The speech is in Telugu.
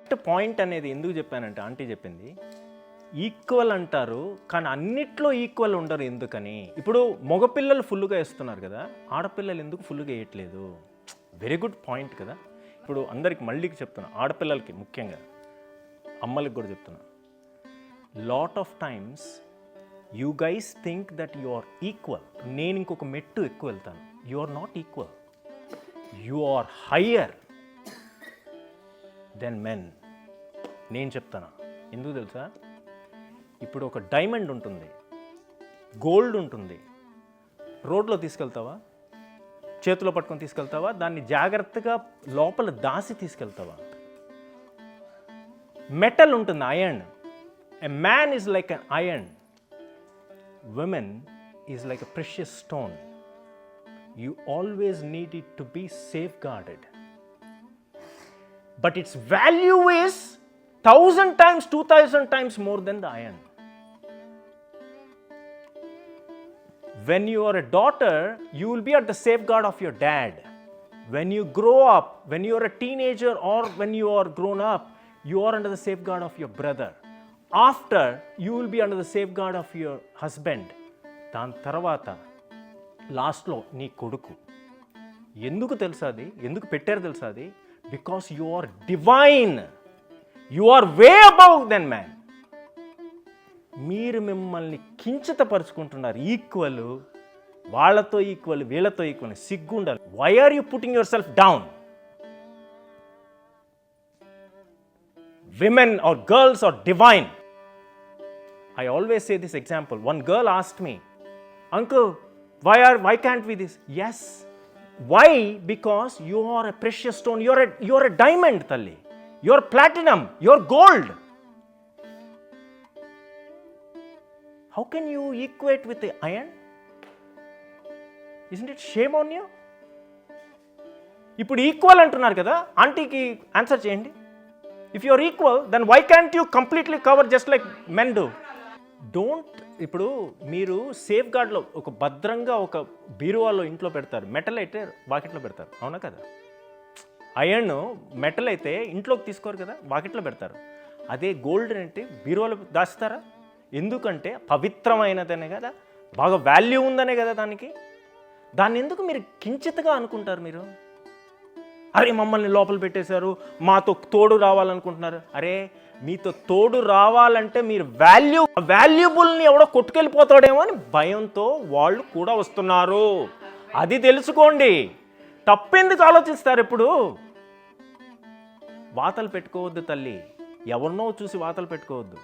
కరెక్ట్ పాయింట్ అనేది ఎందుకు చెప్పానంటే ఆంటీ చెప్పింది ఈక్వల్ అంటారు కానీ అన్నిట్లో ఈక్వల్ ఉండరు. ఎందుకని? ఇప్పుడు మగపిల్లలు ఫుల్గా వేస్తున్నారు కదా, ఆడపిల్లలు ఎందుకు ఫుల్గా వేయట్లేదు? వెరీ గుడ్ పాయింట్ కదా. ఇప్పుడు అందరికి మళ్ళీ చెప్తున్నా, ఆడపిల్లలకి ముఖ్యంగా, అమ్మలకి కూడా చెప్తున్నా, lot of times you guys think that you are equal. నేను ఇంకొక మెట్టు ఎక్కువ వెళ్తాను. You are not equal, you are higher than men. నేను చెప్తాను ఎందుకు తెలుసా? ఇప్పుడు ఒక డైమండ్ ఉంటుంది, గోల్డ్ ఉంటుంది, రోడ్లో తీసుకెళ్తావా? చేతిలో పట్టుకొని తీసుకెళ్తావా? దాన్ని జాగ్రత్తగా లోపల దాసి తీసుకెళ్తావా? మెటల్ ఉంటుంది, iron. A man is like an iron, women is like a precious stone. You always need it to be safe guarded. But its value is 1,000 times, 2,000 times more than the iron. When you are a daughter, you will be at the safeguard of your dad. When you grow up, when you are a teenager or when you are grown up, you are under the safeguard of your brother. After, you will be under the safeguard of your husband. దాని తర్వాత లాస్ట్లో నీ కొడుకు. ఎందుకు తెలుసా అది? ఎందుకు పెట్టారు తెలుసా అది? Because you are divine. You are way above than man. మీరు మిమ్మల్ని కించితపరుచుకుంటున్నారు. ఈక్వల్, వాళ్ళతో ఈక్వల్, వీళ్ళతో ఈక్వల్. సిగ్గుండాలి. Why are you putting yourself down? Women or girls are divine. I always say this example. One girl asked me, Uncle, why can't we this? Yes. Why? Because you are a precious stone. You are a diamond, Talli. You are platinum. You are gold. How can you equate with the iron? Isn't it shame on you? ఇప్పుడు ఈక్వల్ అంటున్నారు కదా, ఆంటీకి ఆన్సర్ చేయండి. If you are equal, then why can't you completely cover just like men do? Don't. ఇప్పుడు మీరు సేఫ్ గార్డ్లో ఒక భద్రంగా ఒక బీరువాలో ఇంట్లో పెడతారు, మెటల్ అయితే వాకిట్లో పెడతారు, అవునా కదా? ఐరన్ మెటల్ అయితే ఇంట్లోకి తీసుకోరు కదా, వాకిట్లో పెడతారు. అదే గోల్డ్ అంటే బీరువాలో దాస్తారా? ఎందుకంటే పవిత్రమైనదనే కదా, బాగా వాల్యూ ఉందనే కదా దానికి. దాన్ని ఎందుకు మీరు కించితగా అనుకుంటారు? మీరు అరే మమ్మల్ని లోపల పెట్టేశారు, మాతో తోడు రావాలనుకుంటున్నారు. అరే మీతో తోడు రావాలంటే మీరు వాల్యుబుల్ని ఎవడో కొట్టుకెళ్ళిపోతాడేమో అని భయంతో వాళ్ళు కూడా వస్తున్నారు. అది తెలుసుకోండి. తప్పెందుకు ఆలోచిస్తారు? ఎప్పుడు వాతలు పెట్టుకోవద్దు తల్లి, ఎవరినో చూసి వాతలు పెట్టుకోవద్దు.